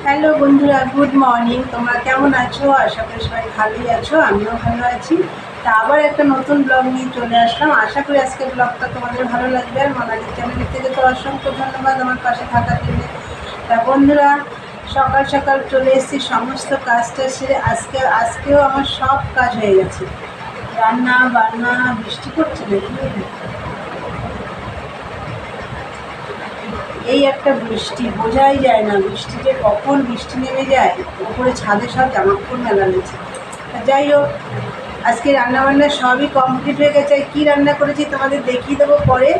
Hello বন্ধুরা, good morning. তোমরা কেমন আছো? আশা করি সবাই ভালোই আছো, আমিও ভালো আছি। তা আবার একটা নতুন ব্লগ নিয়ে চলে আসলাম। আশা করি আজকের ব্লগটা তোমাদের ভালো লাগবে। আর মোনালির চ্যানেল থেকে তো অসংখ্য ধন্যবাদ আমার পাশে থাকার জন্য। তা বন্ধুরা, সকাল সকাল চলে এসেছি সমস্ত কাজটা সেরে। আজকেও আমার সব কাজ হয়ে গেছে, রান্না বান্না। বৃষ্টি পড়ছে নাকি? এই একটা বৃষ্টি, বোঝাই যায় না বৃষ্টি যে কখন বৃষ্টি নেমে যায়। উপরে ছাদে সব জামাকাপড় মেলা রয়েছে। যাই হোক, আজকে রান্নাবান্না সবই কমপ্লিট হয়ে গেছে। কী রান্না করেছি তোমাদের দেখিয়ে দেবো পরে।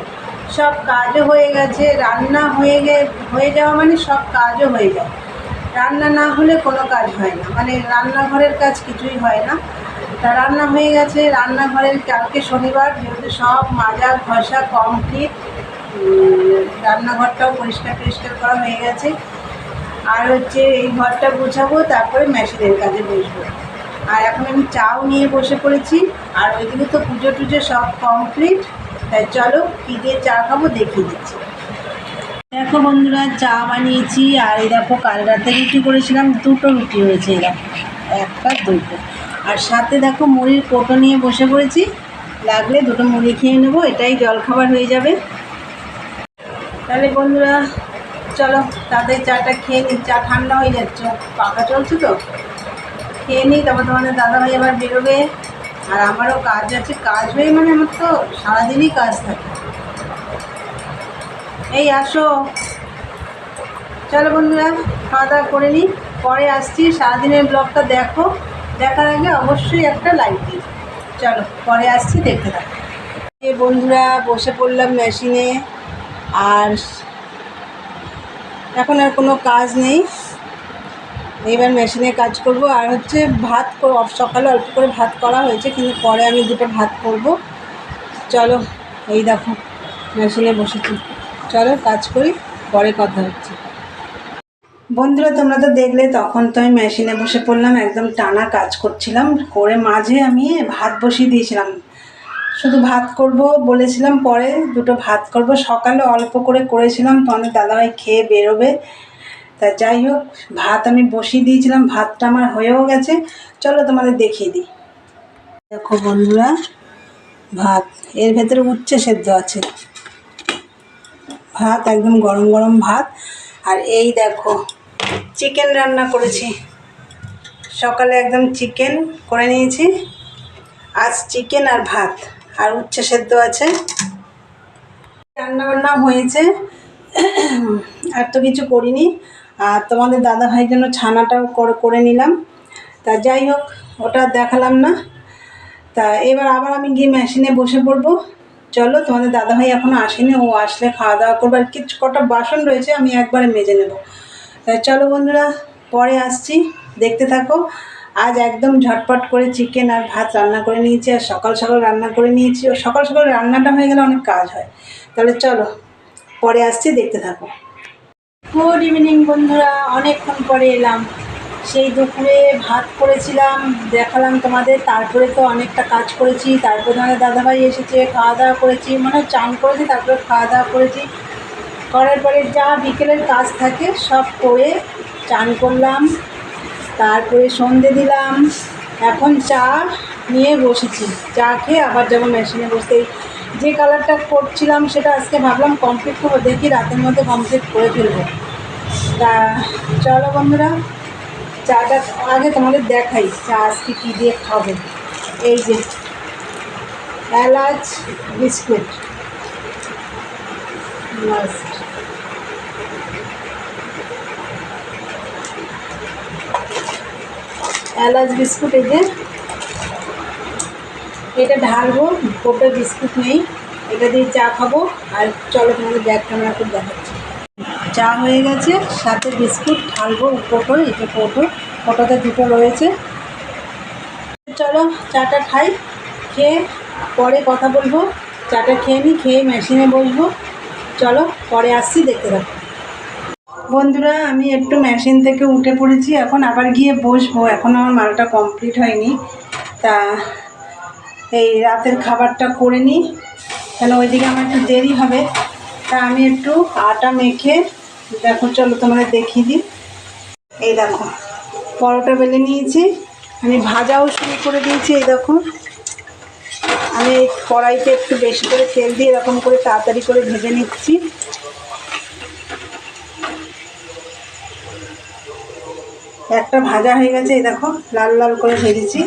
সব কাজও হয়ে গেছে, রান্না হয়ে যাওয়া মানে সব কাজও হয়ে যায়। রান্না না হলে কোনো কাজ হয় না, মানে রান্নাঘরের কাজ কিছুই হয় না। তা রান্না হয়ে গেছে। রান্নাঘরের কালকে শনিবার যেহেতু সব মাজা ঘষা কমপ্লিট। রান্নাঘরটাও পরিষ্কার করা হয়ে গেছে। আর হচ্ছে এই ঘরটা গোছাবো, তারপরে মেশিনের কাজে বসবো। আর এখন আমি চাও নিয়ে বসে পড়েছি। আর ওইদিকে তো পুজো টুজো সব কমপ্লিট। তাই চলো কী দিয়ে চা খাবো দেখিয়ে দিচ্ছি। দেখো বন্ধুরা, চা বানিয়েছি। আর এই দেখো, কাল রাতে রুটি করেছিলাম, দুটো রুটি হয়েছে। এই দেখো, একটা দুটো। আর সাথে দেখো মুড়ির কোটো নিয়ে বসে পড়েছি। লাগলে দুটো মুড়ি খেয়ে নেবো, এটাই জলখাবার হয়ে যাবে। তাহলে বন্ধুরা চলো তাদের চাটা খেয়ে নিই। চা ঠান্ডা হয়ে যাচ্ছে, পাখা চলছে তো। খেয়ে নিই, তারপর তোমাদের দাদাভাই আবার বেরোবে। আর আমারও কাজ আছে। কাজ হয়ে মানে আমার তো সারাদিনই কাজ থাকে। এই আসো, চলো বন্ধুরা খাওয়া দাওয়া করে নিই, পরে আসছি। সারাদিনের ব্লগটা দেখো, দেখার আগে অবশ্যই একটা লাইক দিই। চলো পরে আসছি, দেখতে থাকো। বন্ধুরা বসে পড়লাম মেশিনে। আর এখন আর কোনো কাজ নেই, এবার মেশিনে কাজ করব। আর হচ্ছে ভাত সকালে অল্প করে ভাত করা হয়েছে, কিন্তু পরে আমি দুটো ভাত করব। চলো এই দেখো মেশিনে বসেছি, চলো কাজ করি, পরে কথা হচ্ছে। বন্ধুরা তোমরা তো দেখলে, তখন তো আমি মেশিনে বসে পড়লাম, একদম টানা কাজ করছিলাম। করে মাঝে আমি ভাত বসিয়ে দিয়েছিলাম। শুধু ভাত করব বলেছিলাম, পরে দুটো ভাত করব। সকালে অল্প করে করেছিলাম, তোমাদের দাদাভাই খেয়ে বেরোবে। তা যাই হোক, ভাত আমি বসিয়ে দিয়েছিলাম, ভাতটা আমার হয়েও গেছে। চলো তোমাদের দেখিয়ে দিই। দেখো বন্ধুরা, ভাত এর ভেতরে উচ্ছে সেদ্ধ আছে। ভাত একদম গরম গরম ভাত। আর এই দেখো চিকেন রান্না করেছি। সকালে একদম চিকেন করে নিয়েছি। আজ চিকেন আর ভাত আর উচ্ছে সেদ্ধ আছে। রান্নাবান্না হয়েছে, আর তো কিছু করিনি। আর তোমাদের দাদাভাইয়ের জন্য ছানাটাও করে নিলাম। তা যাই হোক, ওটা দেখালাম না। তা এবার আবার আমি গিয়ে মেশিনে বসে পড়বো। চলো, তোমাদের দাদাভাই এখনও আসেনি, ও আসলে খাওয়া দাওয়া করবো। আর কিছু কটা বাসন রয়েছে, আমি একবারে মেজে নেব। তাই চলো বন্ধুরা, পরে আসছি, দেখতে থাকো। আজ একদম ঝটপট করে চিকেন আর ভাত রান্না করে নিয়েছি। আর সকাল সকাল রান্না করে নিয়েছি। ও সকাল সকাল রান্নাটা হয়ে গেলে অনেক কাজ হয়। তাহলে চলো পরে আসছি, দেখতে থাকো। গুড ইভিনিং বন্ধুরা, অনেকক্ষণ পরে এলাম। সেই দুপুরে ভাত করেছিলাম, দেখালাম তোমাদের। তারপরে তো অনেকটা কাজ করেছি। তারপরে আমাদের দাদাভাই এসেছে, খাওয়া দাওয়া করেছি, মানে চান করেছি, তারপরে খাওয়া দাওয়া করেছি। করার পরে যা বিকেলের কাজ থাকে সব করে চান করলাম, তারপরে সন্ধে দিলাম। এখন চা নিয়ে বসেছি, চা খেয়ে আবার যাবো মেশিনে বসতে। যে কালারটা করছিলাম সেটা আজকে ভাবলাম কমপ্লিট করবো, দেখি রাতের মধ্যে কমপ্লিট করে ফেলবো। তা চলো বন্ধুরা, চাটা আগে তোমাদের দেখাই চা আজকে কী দিয়ে খাবো। এই যে এলাচ বিস্কুট, মাস্ট। এলাচ বিস্কুট, এই যে এটা ঢালবো। কোটো বিস্কুট নেই, এটা দিয়ে চা খাবো। আর চলো তোমাদের ব্যাগ ক্যামেরা করে দেখাচ্ছি। চা হয়ে গেছে, সাথে বিস্কুট ঢালবো কোটো। এটা কোটোতে দুটো রয়েছে। চলো চাটা খাই, খেয়ে পরে কথা বলবো। চাটা খেয়ে নিই, খেয়ে মেশিনে বসবো। চলো পরে আসছি, দেখতে থাকো। বন্ধুরা আমি একটু মেশিন থেকে উঠে পড়েছি, এখন আবার গিয়ে বসবো। এখন আমার মালটা কমপ্লিট হয়নি। তা এই রাতের খাবারটা করে নিই, কেন ওইদিকে আমার একটু দেরি হবে। তা আমি একটু আটা মেখে, দেখো চলো তোমাদের দেখিয়ে দিই। এই দেখো পরোটা বেলে নিয়েছি, আমি ভাজাও শুরু করে দিয়েছি। এই দেখো আমি এই কড়াইতে একটু বেশি করে তেল দিয়ে এরকম করে তাড়াতাড়ি করে ভেজে নিচ্ছি। একটা ভাজা হয়ে গেছে, এই দেখো লাল লাল করে ভেজেছি।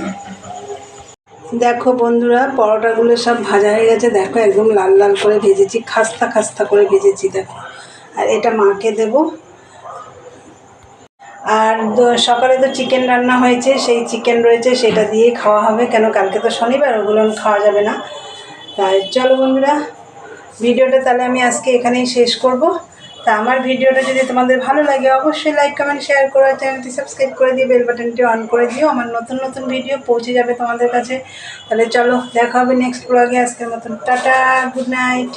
দেখো বন্ধুরা পরোটাগুলো সব ভাজা হয়ে গেছে, দেখো একদম লাল লাল করে ভেজেছি, খাস্তা খাস্তা করে ভেজেছি দেখো। আর এটা মাকে দেব। আর সকালে তো চিকেন রান্না হয়েছে, সেই চিকেন রয়েছে, সেটা দিয়েই খাওয়া হবে, কেন কালকে তো শনিবার, ওগুলো খাওয়া যাবে না। তাই চলো বন্ধুরা, ভিডিওটা তাহলে আমি আজকে এখানেই শেষ করব। তা আমার ভিডিওটা যদি তোমাদের ভালো লাগে অবশ্যই লাইক কমেন্ট শেয়ার করে চ্যানেলটি সাবস্ক্রাইব করে দিয়ে বেল বাটনটি অন করে দিও, আমার নতুন নতুন ভিডিও পৌঁছে যাবে তোমাদের কাছে। তাহলে চলো দেখা হবে নেক্সট ব্লগে। আজকের মতন টাটা, গুড নাইট।